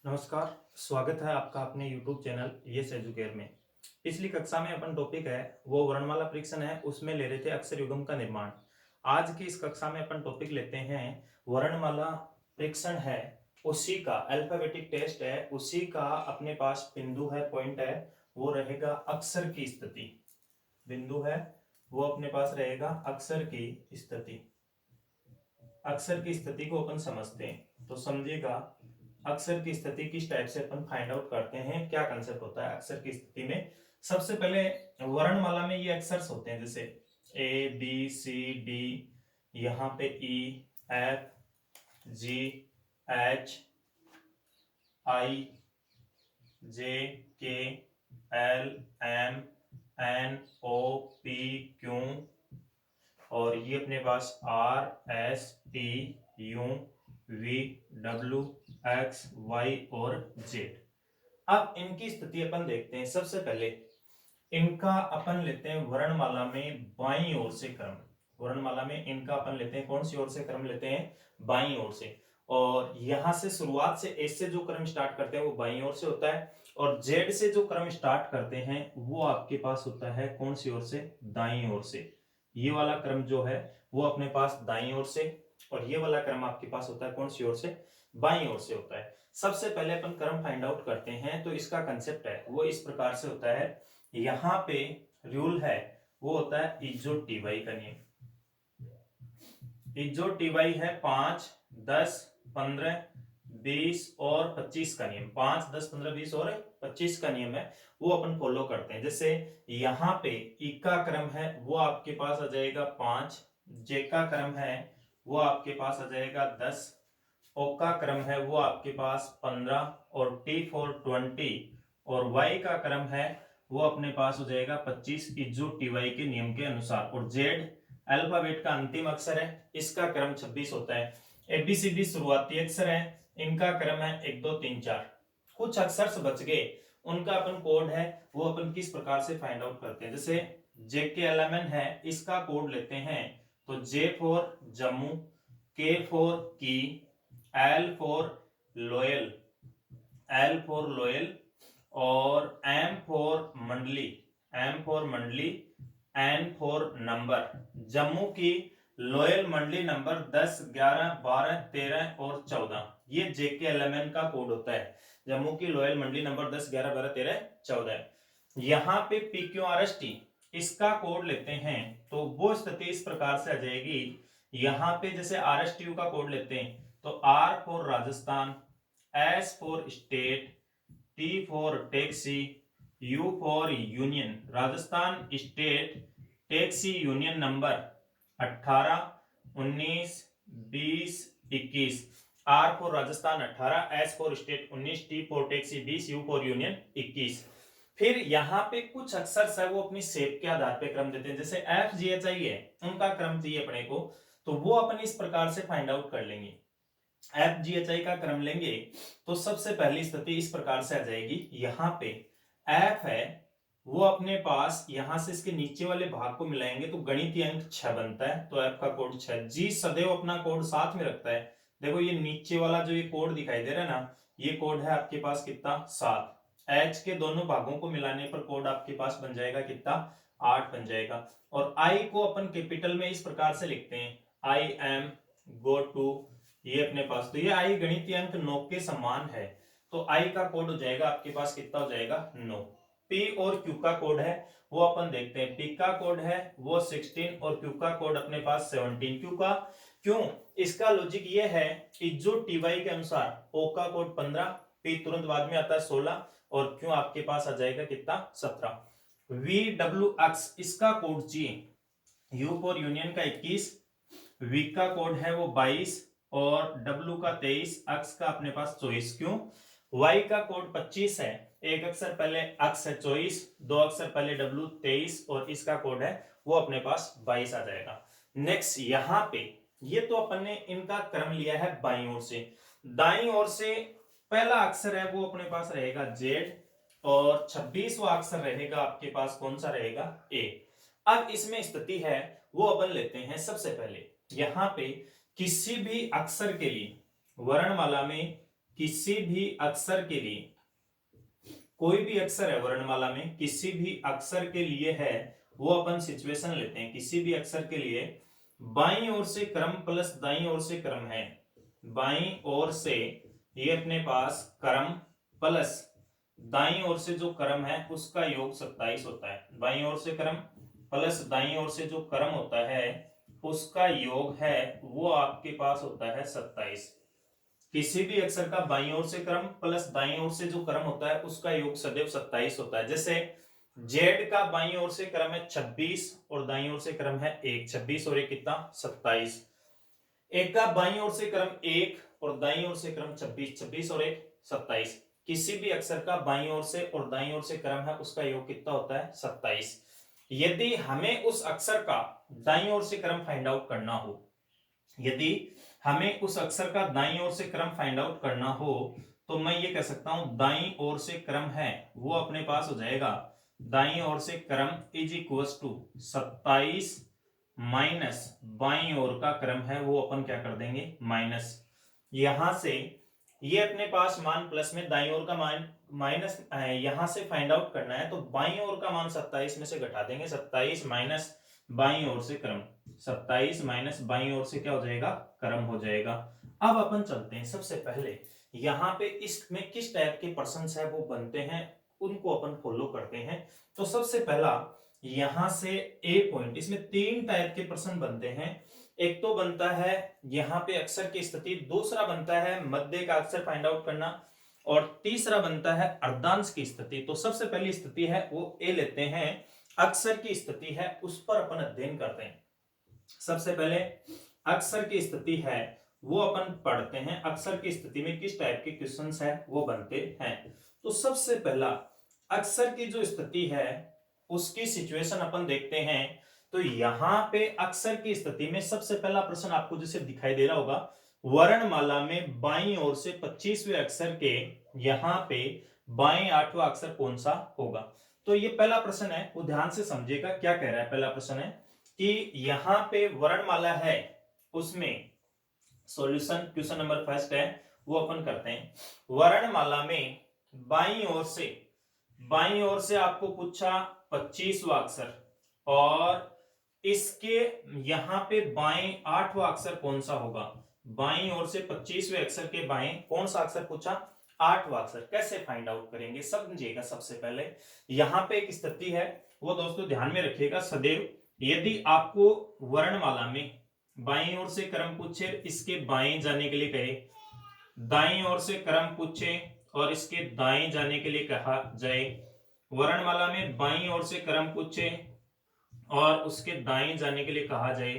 नमस्कार, स्वागत है आपका अपने YouTube चैनल यस एजुकेयर में। पिछली कक्षा में अपन टॉपिक है वो वर्णमाला परीक्षण है, उसमें ले रहे थे अक्षर युग्म का निर्माण। आज की इस कक्षा में अपन टॉपिक लेते हैं वर्णमाला परीक्षण है, उसी का अल्फाबेटिक टेस्ट है, उसी का अपने पास बिंदु है, पॉइंट है, वो रहेगा अक्षर की स्थिति। बिंदु है वो अपने पास रहेगा अक्षर की स्थिति। अक्षर की स्थिति को अपन समझते हैं तो समझिएगा, अक्षर की स्थिति किस टाइप से अपन फाइंड आउट करते हैं, क्या कंसेप्ट होता है अक्षर की स्थिति में। सबसे पहले वर्णमाला में ये अक्षर होते हैं, जैसे ए बी सी डी, यहाँ पे E F G H I J K L M N O P Q, और ये अपने पास R S T U V W X Y और जेड। अब इनकी स्थिति अपन देखते हैं। सबसे पहले इनका अपन लेते हैं वर्णमाला में बाईं ओर से क्रम। वर्णमाला में इनका अपन लेते हैं कौन सी ओर से क्रम लेते हैं? बाईं ओर से। और यहां से शुरुआत से एस से जो क्रम स्टार्ट करते हैं वो बाईं ओर से होता है, और जेड से जो क्रम स्टार्ट करते हैं वो आपके पास होता है कौन सी ओर से? दाईं ओर से। ये वाला क्रम जो है वो अपने पास दाईं ओर से, और ये वाला क्रम आपके पास होता है कौन सी ओर से? बाईं ओर से होता है। सबसे पहले अपन क्रम फाइंड आउट करते हैं, तो इसका कंसेप्ट है वो इस प्रकार से होता है। यहाँ पे रूल है वो होता है इज्जो टीवाई का नियम। इज्जो टीवाई है 5, 10, 15, 20 और 25 का नियम। 5, 10, 15, 20 और 25 का नियम है, वो अपन फॉलो करते हैं। जैसे यहाँ पे ई का क्रम है वो आपके पास आ जाएगा 5, जे का क्रम है वो आपके पास आ जाएगा 10, ओ का क्रम है वो आपके पास 15 और टी फॉर 20, और वाई का क्रम है वो अपने पास हो जाएगा 25 इज्जो टीवाई के नियम के अनुसार। और जेड अल्फाबेट का अंतिम अक्षर है, इसका क्रम 26 होता है। एबीसीडी शुरुआती अक्षर है, इनका क्रम है 1 2 3 4। कुछ अक्षर बच गए, उनका अपन कोड है वो अपन किस प्रकार से फाइंड आउट करते हैं। जैसे जे के एलिमेंट है, इसका कोड लेते हैं तो जे फॉर जम्मू, के फॉर की, L for loyal, L for loyal, और एम फॉर मंडली, एम फॉर मंडली, एन फॉर नंबर। जम्मू की लोयल मंडली नंबर 10, 11, 12, 13 और 14, ये जेके एलिमेंट का कोड होता है। जम्मू की लोयल मंडली नंबर 10, 11, 12, 13, 14। यहाँ पे P Q R S T, इसका कोड लेते हैं तो वो स्थिति इस प्रकार से आ जाएगी। यहाँ पे जैसे आर एस टी यू का कोड लेते हैं तो R for Rajasthan, S for state, T for taxi, U for union. Rajasthan state taxi union number 18, 19, 20, 21। R for Rajasthan 18, S for state 19, T for taxi 20, U for union 21। फिर यहाँ पे कुछ अक्षर है वो अपनी शेप के आधार पे क्रम देते हैं। जैसे एफ जी एच आई है, उनका क्रम चाहिए अपने को, तो वो अपन इस प्रकार से फाइंड आउट कर लेंगे। एफ जी एच आई का क्रम लेंगे तो सबसे पहली स्थिति इस प्रकार से आ जाएगी। यहाँ पे एफ है वो अपने पास, यहां से इसके नीचे वाले भाग को मिलाएंगे तो गणितीय अंक 6 बनता है, तो एफ का कोड 6। जी सदैव अपना कोड साथ में रखता है। देखो ये नीचे वाला जो ये कोड दिखाई दे रहा है ना, ये कोड है आपके पास कितना? 7। एच के दोनों भागों को मिलाने पर कोड आपके पास बन जाएगा कितना? 8 बन जाएगा। और आई को अपन कैपिटल में इस प्रकार से लिखते हैं, आई एम गो टू, ये अपने पास, तो ये आई गणितीय अंक 9 के समान है, तो आई का कोड हो जाएगा आपके पास कितना हो जाएगा? 9। पी और क्यू का कोड है वो अपन देखते हैं। पी का कोड है वो 16 और क्यू का कोड अपने पास 17। क्यू का क्यों? इसका लॉजिक ये है कि जो टीवाई के अनुसार ओ का कोड 15, पी तुरंत बाद में आता है 16, और क्यू आपके पास आ जाएगा कितना? 17। वी डब्ल्यू एक्स, इसका कोड जी, यू फॉर यूनियन का 21, वी का कोड है वो 22, और डब्ल्यू का 23, एक्स का अपने पास 24। क्यों? वाई का कोड 25 है, एक अक्षर पहले एक्स है 24, दो अक्षर पहले डब्ल्यू 23, और इसका कोड है वो अपने पास 22 आ जाएगा। नेक्स्ट यहाँ पे ये तो अपन ने इनका क्रम लिया है बाईं ओर से। दाईं ओर से पहला अक्षर है वो अपने पास रहेगा जेड, और 26वां अक्षर रहेगा आपके पास कौन सा रहेगा? ए। अब इसमें स्थिति है वो अपन लेते हैं। सबसे पहले यहाँ पे किसी भी अक्षर के लिए वर्णमाला में किसी भी अक्षर के लिए, कोई भी अक्षर है वर्णमाला में, किसी भी अक्षर के लिए है, वो अपन सिचुएशन लेते हैं। किसी भी अक्षर के लिए बाईं ओर से क्रम प्लस दाईं ओर से क्रम है, बाईं ओर से ये अपने पास क्रम प्लस दाईं ओर से जो क्रम है उसका योग 27 होता है। बाईं ओर से क्रम प्लस दाईं ओर से जो क्रम होता है उसका योग है वो आपके पास होता है 27। किसी भी अक्षर का बाईं ओर से क्रम प्लस दाईं ओर से जो क्रम होता है उसका योग सदैव 27 होता है। जैसे जेड का बाईं ओर से क्रम है 26 और दाईं ओर से क्रम है 1, 26 और 1 कितना 27। एक का बाईं ओर से क्रम 1 और दाईं ओर से क्रम 26, 26 और 1 27। किसी भी अक्षर का बाईं ओर से और दाईं ओर से क्रम है उसका योग कितना होता है 27। यदि हमें उस अक्षर का दाईं ओर से क्रम फाइंड आउट करना हो, यदि हमें उस अक्षर का दाईं ओर से क्रम फाइंड आउट करना हो तो मैं ये कह सकता हूं दाईं ओर से क्रम है वो अपने पास हो जाएगा, दाईं ओर से क्रम इज इक्वल्स टू 27 माइनस बाईं ओर का क्रम है वो अपन क्या कर देंगे माइनस। यहां से ये अपने पास मान प्लस में, दाईं ओर का मान माइनस, यहां से फाइंड आउट करना है तो बाईं ओर का मान 27 में से घटा देंगे, 27 माइनस बाईं ओर से क्रम, 27 माइनस बाईं ओर से क्या हो जाएगा क्रम हो जाएगा। अब अपन चलते हैं, सबसे पहले यहाँ पे इसमें किस टाइप के पर्सन्स है वो बनते हैं उनको अपन फॉलो करते हैं। तो सबसे पहला यहां से ए पॉइंट, इसमें 3 टाइप के पर्सन बनते हैं। एक तो बनता है यहाँ पे अक्षर की स्थिति, दूसरा बनता है मध्य का अक्षर फाइंड आउट करना और तीसरा बनता है अर्धांश की स्थिति। तो सबसे पहली स्थिति है वो ए लेते हैं, अक्षर की स्थिति है उस पर अपन अध्ययन करते हैं। सबसे पहले अक्षर की स्थिति है वो अपन पढ़ते हैं, अक्षर की स्थिति में किस टाइप के क्वेश्चंस है वो बनते हैं। तो सबसे पहला अक्षर की जो स्थिति है उसकी सिचुएशन अपन देखते हैं। तो यहां पे अक्षर की स्थिति में सबसे पहला प्रश्न आपको जैसे दिखाई दे रहा होगा, वर्णमाला में बाईं ओर से 25वें अक्षर के यहां पे बाएं 8वां अक्षर कौन सा होगा। तो ये पहला प्रश्न है वो ध्यान से समझिएगा क्या कह रहा है। पहला प्रश्न है कि यहां पे वर्णमाला है उसमें सॉल्यूशन क्वेश्चन नंबर फर्स्ट है वो अपन करते हैं। वर्णमाला में बाईं ओर से आपको पूछा 25वां अक्षर और इसके यहां पे बाएं 8वां अक्षर कौन सा होगा। बाईं ओर से 25वें अक्षर के बाएं कौन सा अक्षर पूछा 8वां अक्षर, कैसे फाइंड आउट करेंगे समझिएगा। सबसे पहले यहां पे एक स्थिति है वो दोस्तों ध्यान में रखिएगा सदैव, यदि आपको वर्णमाला में बाईं ओर से क्रम पूछे इसके बाएं जाने के लिए कहे, दाईं ओर से क्रम पूछे और इसके दाएं जाने के लिए कहा जाए, वर्णमाला में बाईं ओर से क्रम पूछे और उसके दाएं जाने के लिए कहा जाए,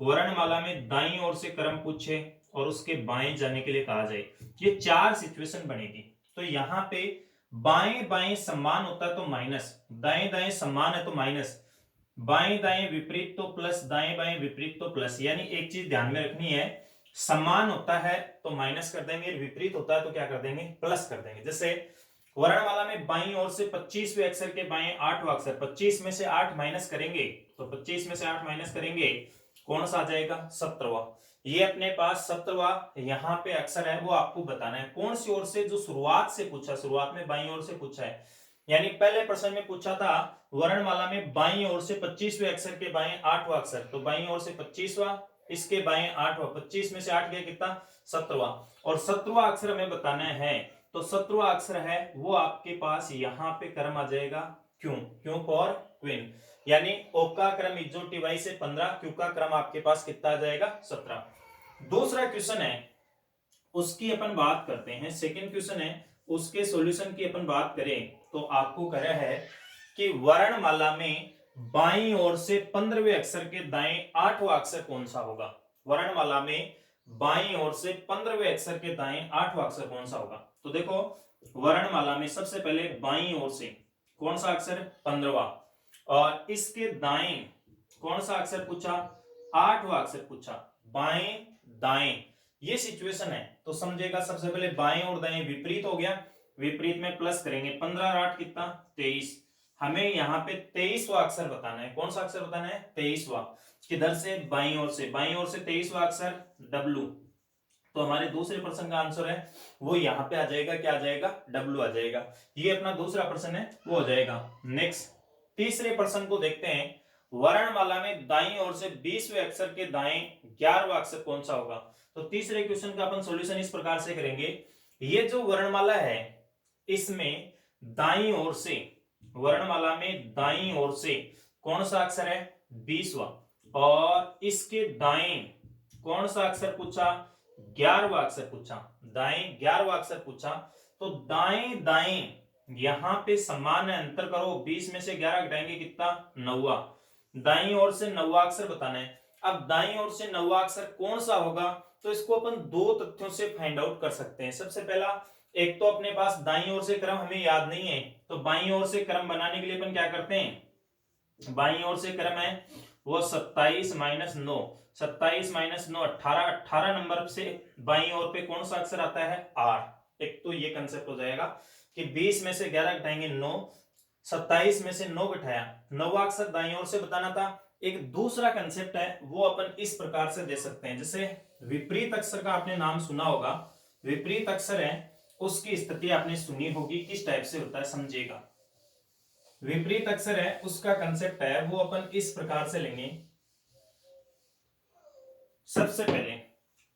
वर्णमाला में दाईं ओर से क्रम पूछे और उसके बाएं जाने के लिए कहा जाए, ये 4 सिचुएशन बनेगी। तो यहाँ पे बाएं बाएं समान होता है तो माइनस, दाएं दाएं समान है तो माइनस, बाएं दाएं विपरीत तो प्लस, दाएं बाएं विपरीत तो प्लस। यानी एक चीज ध्यान में रखनी है, समान होता है तो माइनस कर देंगे, विपरीत होता है तो क्या कर देंगे प्लस कर देंगे। जैसे वर्णमाला में बाईं ओर से 25वें अक्षर के बाएं 8वां अक्षर, 25 में से 8 माइनस करेंगे तो 25 में से 8 माइनस करेंगे कौन सा आ जाएगा 17वां। ये अपने पास 17वां यहाँ पे अक्षर है वो आपको बताना है कौन सी ओर से, जो शुरुआत से पूछा, शुरुआत में बाईं ओर से पूछा है। यानी पहले प्रश्न में पूछा था वर्णमाला में बाईं ओर से 25वें अक्षर के बाएं 8वां अक्षर, तो बाईं ओर से 25वां, इसके बाएं 8वां, 25 में से 8 गया कितना 17वां, और 17वां अक्षर हमें बताना है। तो 17वां अक्षर है वो आपके पास यहाँ पे क्रम आ जाएगा क्यों फॉर क्वीन, यानी ओ का क्रम इज्जोटी वाई से 15, क्यू का क्रम आपके पास कितना आ जाएगा 17। दूसरा क्वेश्चन है उसकी अपन बात करते हैं, सेकंड क्वेश्चन है उसके सॉल्यूशन की अपन बात करें तो आपको कह रहा है कि वर्णमाला में बाईं ओर से 15वें अक्षर के दाएं 8वां अक्षर कौन सा होगा। वर्णमाला में बाईं ओर से 15वें अक्षर के दाएं 8वां अक्षर कौन सा होगा। तो देखो वर्णमाला में सबसे पहले बाईं ओर से कौन सा अक्षर 15वां और इसके दाएं कौन सा अक्षर पूछा 8वां अक्षर पूछा, बाएं दाएं ये सिचुएशन है। तो समझेगा सबसे पहले बाएं और दाएं विपरीत हो गया, विपरीत में प्लस करेंगे, 15 और 8 कितना 23। हमें यहाँ पे 23वां अक्षर बताना है, कौन सा अक्षर बताना है 23वां, किधर से बाईं ओर से, बाईं ओर से 23वां अक्षर W। तो हमारे दूसरे प्रश्न का आंसर है वो यहाँ पे आ जाएगा, क्या आ जाएगा, W आ जाएगा। ये अपना दूसरा प्रश्न है, वो हो जाएगा। नेक्स्ट तीसरे प्रश्न को देखते हैं। वर्णमाला में दाईं ओर से 20वें अक्षर के दाएं 11वां अक्षर कौन सा होगा। तो तीसरे क्वेश्चन का अपन सॉल्यूशन इस प्रकार से करेंगे। ये जो वर्णमाला है इसमें दाईं ओर से, वर्णमाला में दाईं ओर से कौन सा अक्षर है, 20वां, और इसके दाएं कौन सा अक्षर पूछा, 11वां अक्षर पूछा, दाएं 11वां अक्षर पूछा। तो दाएं दाएं यहां पे समान अंतर करो, 20 में से 11 घटाएंगे कितना, 9वां। दाईं ओर से 9वां अक्षर बताना है। अब दाईं ओर से 9वां अक्षर कौन सा होगा, तो इसको अपन दो तथ्यों से फाइंड आउट कर सकते हैं। सबसे पहला, एक तो अपने पास दाईं ओर से क्रम हमें याद नहीं है, तो बाईं ओर से क्रम बनाने के लिए अपन क्या करते हैं, बाईं ओर से क्रम है वो 27 माइनस 9, 27 माइनस 9 18, 18 नंबर से बाईं ओर पे कौन सा अक्षर आता है, R। एक तो ये कंसेप्ट हो जाएगा कि 20 में से 11 घटाएंगे 9, 27 में से 9 घटाया, 9वां अक्षर दाईं ओर से बताना था। एक दूसरा कंसेप्ट है वो अपन इस प्रकार से दे सकते हैं, जैसे विपरीत अक्षर का आपने नाम सुना होगा, विपरीत अक्षर है उसकी स्थिति आपने सुनी होगी, किस टाइप से होता है समझिएगा। विपरीत अक्षर है उसका कंसेप्ट है वो अपन इस प्रकार से लेंगे। सबसे पहले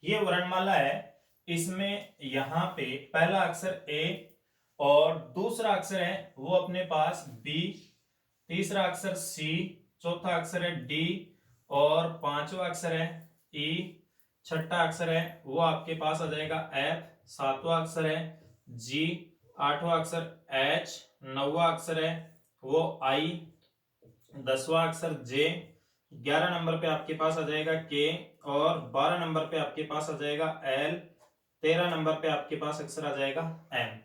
ये वर्णमाला है, इसमें यहां पे पहला अक्षर A और दूसरा अक्षर है वो अपने पास B, तीसरा अक्षर C, चौथा अक्षर है D और पांचवा अक्षर है E, छठा अक्षर है वो आपके पास आ जाएगा F, सातवां अक्षर है G, आठवां अक्षर H, नौवां अक्षर है वो I, 10वां अक्षर J, 11 नंबर पे आपके पास आ जाएगा K और 12 नंबर पे आपके पास आ जाएगा L, 13 नंबर पे आपके पास अक्षर आ जाएगा M।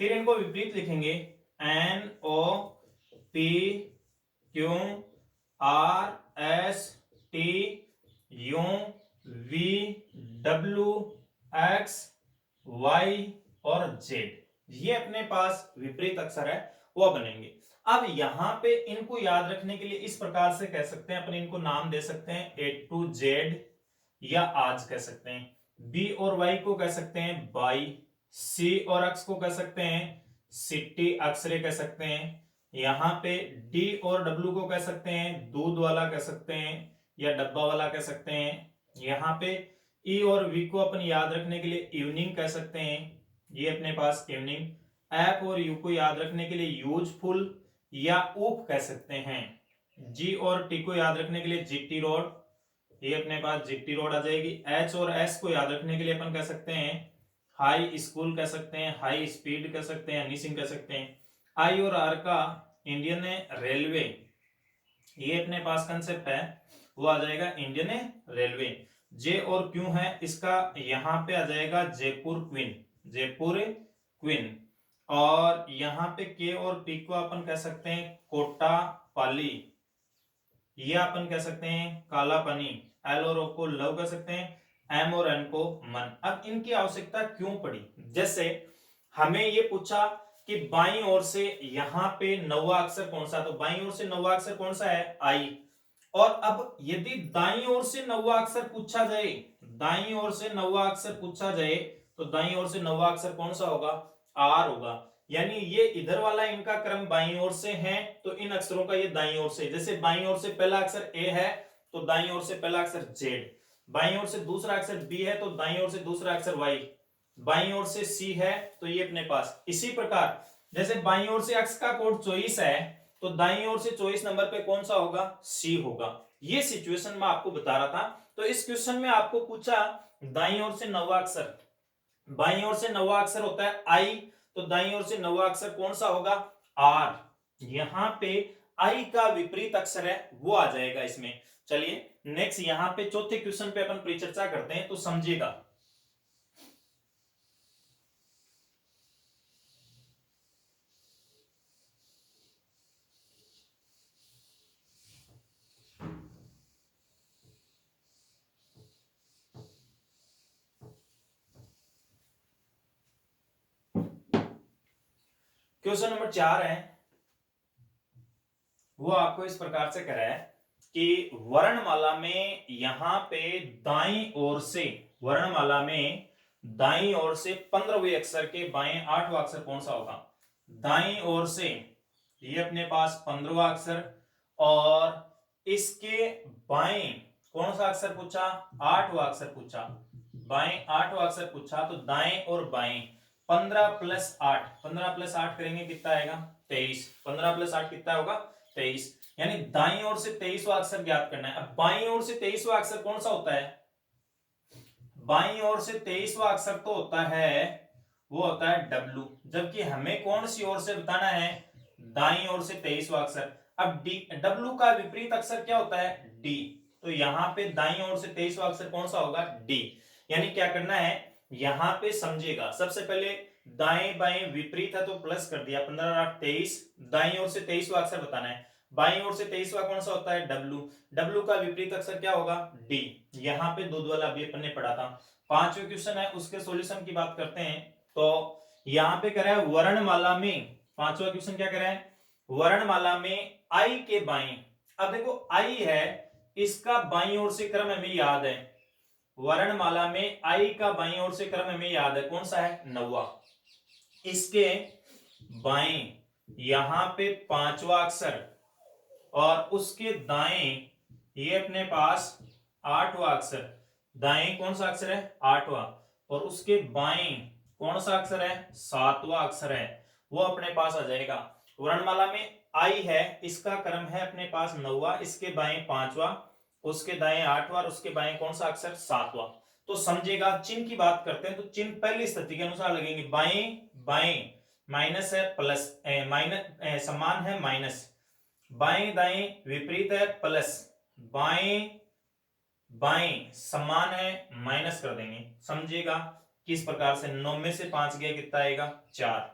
फिर इनको विपरीत लिखेंगे, N O P Q R S T U V W X Y और Z। ये अपने पास विपरीत अक्षर है वो बनेंगे। अब यहां पे इनको याद रखने के लिए इस प्रकार से कह सकते हैं, अपन इनको नाम दे सकते हैं A to Z या आज कह सकते हैं, B और Y को कह सकते हैं बाई, C और X को कह सकते हैं सिटी अक्षरे कह सकते हैं, यहाँ पे D और W को कह सकते हैं दूध वाला कह सकते हैं या डब्बा वाला कह सकते हैं, यहाँ पे E और V को अपन याद रखने के लिए इवनिंग कह सकते हैं, ये अपने पास इवनिंग। F और U को याद रखने के लिए यूजफुल या ऊप कह सकते हैं। G और T को याद रखने के लिए जीटी रोड, ये अपने पास जीटी रोड आ जाएगी। H और S को याद रखने के लिए अपन कह सकते हैं हाई स्कूल कह सकते हैं, हाई स्पीड कह सकते हैं, हनीसिंग कह सकते हैं। I और R का इंडियन रेलवे, ये अपने पास कंसेप्ट है वो आ जाएगा इंडियन रेलवे। J और Q है इसका यहाँ पे आ जाएगा जयपुर क्वीन, जयपुर क्वीन। और यहाँ पे K और P को अपन कह सकते हैं कोटा पाली, ये अपन कह सकते हैं काला पानी। L और O को लव कह सकते हैं, M और N को मन। अब इनकी आवश्यकता क्यों पड़ी, जैसे हमें ये पूछा कि बाईं ओर से यहाँ पे 9वां अक्षर कौन सा, तो बाईं ओर से 9वां अक्षर कौन सा है, I। और अब यदि दाईं ओर से 9वां अक्षर पूछा जाए, दाईं ओर से 9वां अक्षर पूछा जाए, तो दाईं ओर से 9वां अक्षर कौन सा होगा, R होगा। यानी ये इधर वाला इनका क्रम बाईं ओर से है, तो इन अक्षरों का ये दाईं ओर से, जैसे बाईं ओर से पहला अक्षर A है तो दाईं ओर से पहला अक्षर Z, बाईं ओर से दूसरा अक्षर B है तो दाईं ओर से दूसरा अक्षर Y, बाईं ओर से C है तो ये अपने पास। इसी प्रकार जैसे बाईं ओर से x का कोड 24 है तो दाईं ओर से 24 नंबर पे कौन सा होगा, C होगा। ये सिचुएशन मैं आपको बता रहा था। तो इस क्वेश्चन में आपको पूछा दाईं ओर से 9वां अक्षर, बाईं ओर से 9वां अक्षर होता है I, तो दाईं ओर से 9वां अक्षर कौन सा होगा, R। यहाँ पे I का विपरीत अक्षर है वो आ जाएगा इसमें। चलिए नेक्स्ट यहाँ पे चौथे क्वेश्चन पे अपन परिचर्चा करते हैं, तो समझिएगा। क्वेश्चन नंबर 4 है वो आपको इस प्रकार से कह रहा है कि वर्णमाला में यहां पे दाईं ओर से, वर्णमाला में दाईं ओर से 15वें अक्षर के बाएं 8वां अक्षर कौन सा होगा? दाईं ओर से ये अपने पास 15वां अक्षर और इसके बाएं कौन सा अक्षर पूछा? 8वां अक्षर पूछा। बाएं 8वां अक्षर पूछा तो दाएं और बाएं 15 प्लस 8, 15 प्लस 8 करेंगे कितना आएगा? 23। 15 प्लस 8 कितना होगा? 23। यानी दाईं ओर से 23वां अक्षर ज्ञात करना है। अब बाईं ओर से 23वां अक्षर कौन सा होता है? बाईं ओर से 23वां अक्षर तो होता है, वो होता है W, जबकि हमें कौन सी ओर से बताना है? दाईं ओर से 23वां अक्षर। अब डी W का विपरीत अक्षर क्या होता है? D। तो यहां पे दाईं ओर से 23वां अक्षर कौन सा होगा? D। यानी क्या करना है यहां पे समझेगा, सबसे पहले दाएं बाएं विपरीत है तो प्लस कर दिया, 15 8 23। दाईं ओर से 23वां अक्षर बताना है। बाईं ओर से 23वां कौन सा होता है? W। W का विपरीत अक्षर क्या होगा? D। यहाँ पे दूध वाला अभी अपन ने पढ़ा था। 5वें क्वेश्चन है उसके सॉल्यूशन की बात करते हैं। तो यहाँ पे कह रहा है वर्णमाला में, 5वां क्वेश्चन क्या कह रहा है? वर्णमाला में आई के बाएं। अब देखो आई है, इसका बाईं ओर से क्रम हमें याद है। वर्णमाला में आई का बाईं ओर से क्रम हमें याद है, कौन सा है? 9वां। इसके बाएं यहां पे 5वां अक्षर और उसके दाएं ये अपने पास 8वां अक्षर। दाएं कौन सा अक्षर है? 8वां। और उसके बाएं कौन सा अक्षर है? 7वां अक्षर है, वो अपने पास आ जाएगा। वर्णमाला में आई है, इसका क्रम है अपने पास 9वां, इसके बाएं 5वां, उसके दाएं 8वां और उसके बाएं कौन सा अक्षर? 7वां। तो समझेगा। चिन्ह की बात करते हैं तो चिन्ह पहली स्थिति के अनुसार लगेंगे। बाएं बाएं माइनस है प्लस, माइनस समान है माइनस, बाएं दाएं विपरीत है प्लस, बाएं बाएं समान है माइनस कर देंगे। समझिएगा किस प्रकार से? 9 में से 5 गया कितना आएगा? 4।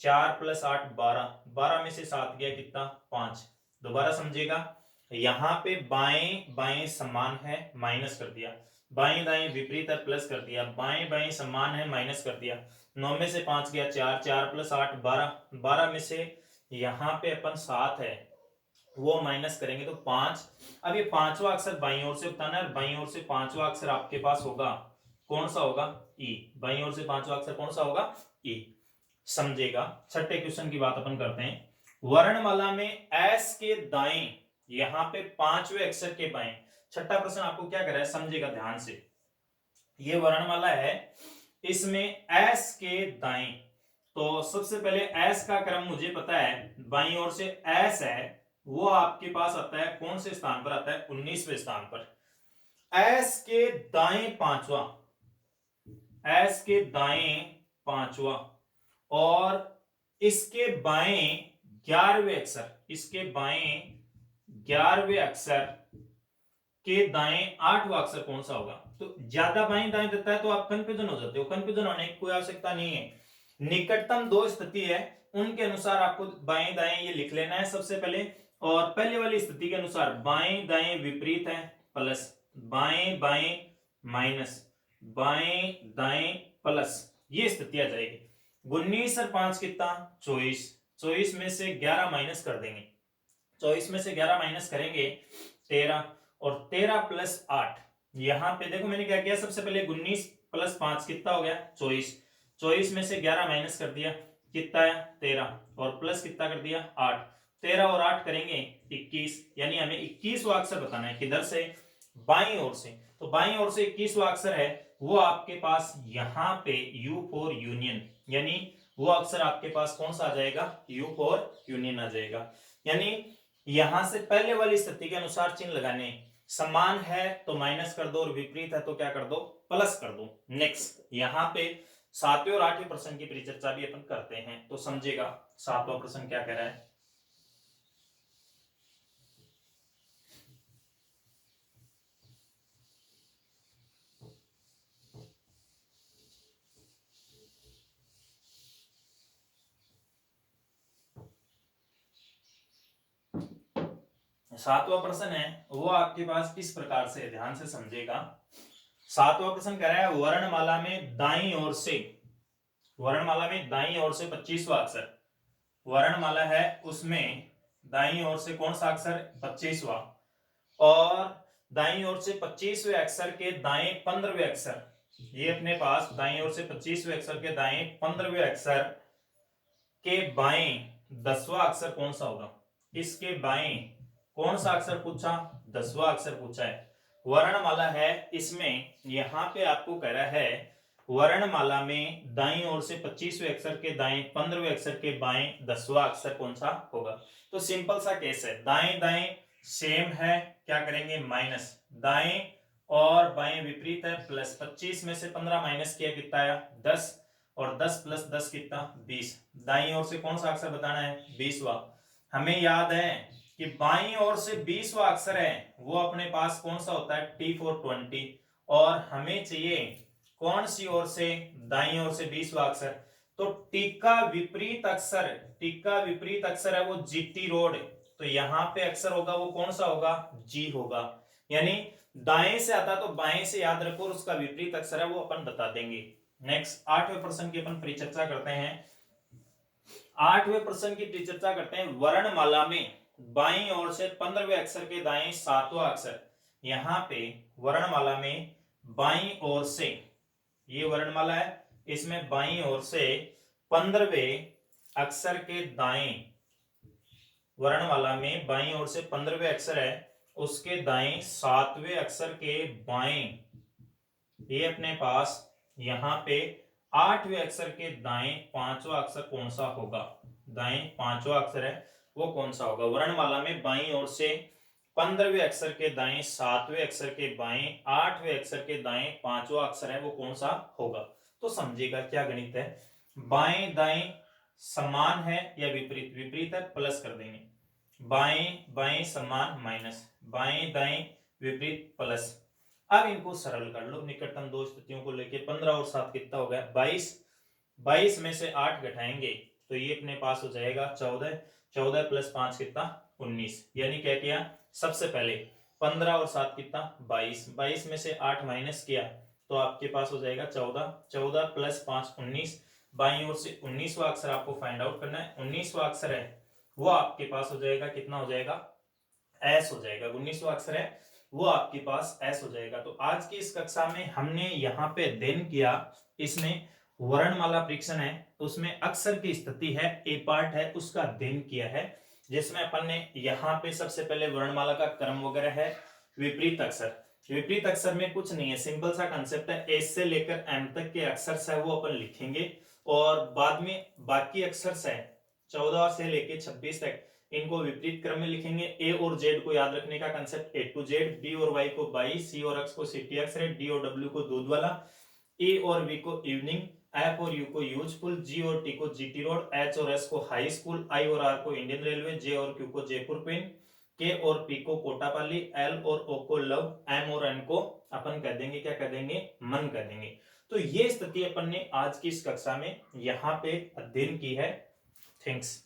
4 प्लस 8 12, 12 में से 7 गया कितना? 5। दोबारा समझिएगा, यहां पे बाएं बाएं समान है माइनस कर दिया, बाएं दाएं विपरीत है प्लस कर दिया, बाएं बाएं समान है माइनस कर दिया। 9 में से 5 गया 4, 4 प्लस 8 12, 12 में से यहां पे अपन 7 है वो माइनस करेंगे तो 5। अब ये 5वां अक्षर बाईं ओर से बताना है, बाईं ओर से 5वां अक्षर आपके पास होगा, कौन सा होगा? ई। बाईं ओर से 5वां अक्षर कौन सा होगा? ई। समझेगा। छठे क्वेश्चन की बात अपन करते हैं। वर्णमाला में एस के दाएं यहां पे 5वें अक्षर के बाएं। छठा प्रश्न आपको क्या कर रहा है? समझेगा ध्यान से। ये वर्णमाला है, इसमें एस के दाएं, तो सबसे पहले एस का क्रम मुझे पता है, बाईं ओर से एस है, वो आपके पास आता है कौन से स्थान पर आता है? 19वें स्थान पर। एस के दाएं 5वां, एस के दाएं 5वां और इसके बाएं 11वें अक्षर, इसके बाएं 11वें अक्षर के दाएं 8वां अक्षर कौन सा होगा? तो ज्यादा बाएं दाएं देता है तो आप कंफ्यूजन हो जाते हो, कंफ्यूजन होने की कोई आवश्यकता नहीं है। निकटतम दो स्थिति है उनके अनुसार आपको बाएं दाएं ये लिख लेना है सबसे पहले। और पहले वाली स्थिति के अनुसार बाएं दाएं विपरीत है प्लस, बाएं बाएं माइनस, बाएं दाएं प्लस, ये स्थिति आ जाएगी। 19 और 5 कितना? 24। 24 में से 11 माइनस कर देंगे, 24 में से 11 माइनस करेंगे 13, और 13 प्लस 8, यहां पे देखो मैंने क्या किया, सबसे पहले 19 प्लस 5 कितना हो गया? 24। 24 में से 11 माइनस कर दिया, कितना है? 13, और प्लस कितना कर दिया? 8। 13 और 8 करेंगे 21, यानी हमें 21वां अक्षर बताना है। किधर से? बाईं ओर से। तो बाईं ओर से 21वां अक्षर है, वो आपके पास यहां पे U फॉर यूनियन, यानी वो अक्षर आपके पास कौन सा आ जाएगा? U फॉर यूनियन आ जाएगा। यानी यहां से पहले वाली स्थिति के अनुसार चिन्ह लगाने, समान है तो माइनस कर दो और विपरीत है तो क्या कर दो? प्लस कर दो। नेक्स्ट यहां पे 7वें और 8वें प्रश्न की परिचर्चा भी अपन करते हैं, तो समझेगा 7वां प्रश्न क्या कह रहा है। सातवां प्रश्न है वो आपके पास किस प्रकार से, ध्यान से समझेगा। सातवां प्रश्न कह रहा है वर्णमाला में दाईं ओर से, वर्णमाला में दाईं ओर से 25वां अक्षर, वर्णमाला है उसमें दाईं ओर से कौन सा अक्षर? 25वां, और दाईं ओर से 25वें अक्षर के दाएं 15वें अक्षर, ये अपने पास दाईं ओर से 25वें अक्षर के दाएं 15वें अक्षर के बाएं 10वां अक्षर कौन सा होगा। इसके बाएं कौन सा अक्षर पूछा, 10वां अक्षर पूछा है। वर्णमाला है इसमें, यहां पे आपको कह रहा है वर्णमाला में दाईं ओर से 25वें अक्षर के दाएं 15वें अक्षर के बाएं 10वां अक्षर कौन सा होगा। तो सिंपल सा केस है, दाएं दाएं सेम है, क्या करेंगे माइनस, दाएं और बाएं विपरीत है, प्लस 25 में से 15 माइनस किया कितना आया 10, और 10 प्लस 10 कितना 20। दाईं ओर से कौन सा अक्षर बताना है 20वां। हमें याद है कि बाईं ओर से 20वां अक्षर है वो अपने पास कौन सा होता है T for 20, और हमें चाहिए कौन सी ओर से, दाईं ओर से 20वां अक्षर। तो टी का विपरीत अक्षर, टी का विपरीत अक्षर है वो जीटी रोड, तो यहां पे अक्षर होगा वो कौन सा होगा जी होगा। यानी दाएं से आता तो बाएं से याद रखो, और उसका विपरीत अक्षर है वो अपन बता देंगे। नेक्स्ट 8वें प्रश्न की अपन परिचर्चा करते हैं। 8वें प्रश्न की परिचर्चा करते हैं। वर्णमाला में बाईं ओर से 15वें अक्षर के दाएं 7वां अक्षर, यहां पे वर्णमाला में बाईं ओर से, ये वर्णमाला है इसमें बाईं ओर से 15वें अक्षर के दाएं, वर्णमाला में बाईं ओर से 15वें अक्षर है उसके दाएं 7वें अक्षर के बाएं, ये अपने पास यहां पे 8वें अक्षर के दाएं 5वां अक्षर कौन सा होगा, दाएं 5वां अक्षर है वो कौन सा होगा। वर्णमाला में बाईं ओर से 15वें अक्षर के दाएं 7वें अक्षर के बाएं 8वें अक्षर के दाएं 5वां अक्षर है वो कौन सा होगा। तो समझिएगा क्या गणित है, बाएं दाएं समान है या विपरीत, विपरीत है प्लस कर देंगे, बाएं बाएं समान माइनस, बाएं दाएं विपरीत प्लस। अब इनको सरल कर लो, निकटतम दो स्थितियों को लेके 15 और 7 कितना हो गया 22, 22 में से 8 घटाएंगे तो ये अपने पास हो जाएगा 14, 14 प्लस 5 कितना 19। यानी क्या किया, सबसे पहले 15 और 7 कितना 22, 22 में से 8 माइनस किया तो आपके पास हो जाएगा 14, 14 प्लस 5 19। बाईं ओर से 19वां अक्षर आपको फाइंड आउट करना है, 19वां अक्षर है वो आपके पास हो जाएगा कितना हो जाएगा एस हो जाएगा, 19वां अक्षर है वो आपके पास एस हो जाएगा। तो आज की इस कक्षा में हमने यहाँ पे अध्ययन किया, इसमें वर्णमाला परीक्षण है उसमें अक्षर की स्थिति है ए पार्ट है उसका अध्ययन किया है, जिसमें अपन ने यहाँ पे सबसे पहले वर्णमाला का क्रम वगैरह है। विपरीत अक्षर, विपरीत अक्षर में कुछ नहीं है, सिंपल सा कंसेप्ट है, एस से लेकर एम तक के अक्षर है वो अपन लिखेंगे, और बाद में बाकी अक्षर है 14 से लेके 26 तक इनको विपरीत क्रम में लिखेंगे। ए और जेड को याद रखने का concept A to Z, B और वाई को बाई, सी और एक्स को सिटी अक्षर, डी और डब्ल्यू को दूध वाला, ए और वी को इवनिंग, एफ और यू को यूजफुल, जी और टी को जीटी रोड, एच और एस को हाई स्कूल, आई और आर को इंडियन रेलवे, जे और क्यू को जयपुर पेन, के और पी को कोटापाली, एल और ओ को लव, एम और एन को अपन कह देंगे क्या कह देंगे मन कह देंगे। तो ये स्थिति अपन ने आज की इस कक्षा में यहाँ पे अध्ययन की है। थैंक्स।